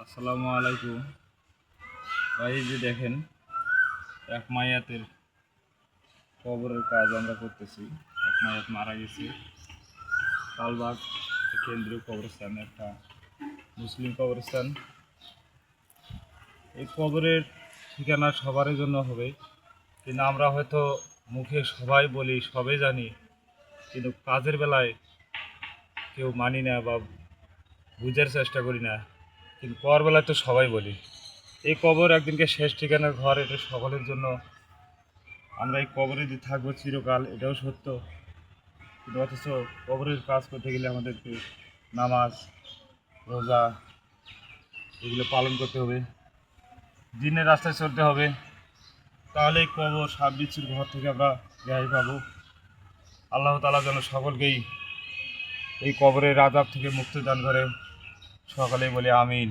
আসসালামু আলাইকুম ভাই। এই যে দেখেন, এক মাইয়াতের কবরের কাজ আমরা করতেছি। এক মাইয়াত মারা গেছে লালবাগ কেন্দ্রীয় কবরস্থান, একটা মুসলিম কবরস্থান। এই কবরের ঠিকানা সবার জন্য হবে, কিন্তু আমরা হয়তো মুখে সবাই বলি, সবাই জানি, কিন্তু কাজের বেলায় কেউ মানি না বা বুঝার চেষ্টা করি না। কিন্তু করার বেলায় তো সবাই বলি। এই কবর একদিনকে শেষ ঠিকানার ঘর, এটা সকলের জন্য। আমরা এই কবরে যে থাকবো চিরকাল, এটাও সত্য। কিন্তু অথচ কবরের কাজ করতে গেলে আমাদেরকে নামাজ, রোজা এগুলো পালন করতে হবে, দিনের রাস্তায় চলতে হবে। তাহলে এই কবর সাপ বিচ্ছুর ঘর থেকে আমরা রেহাই পাবো। আল্লাহ তাআলা যেন সকলকেই এই কবরের আযাব থেকে মুক্তি দান করে। সকলেই বলে আমিন।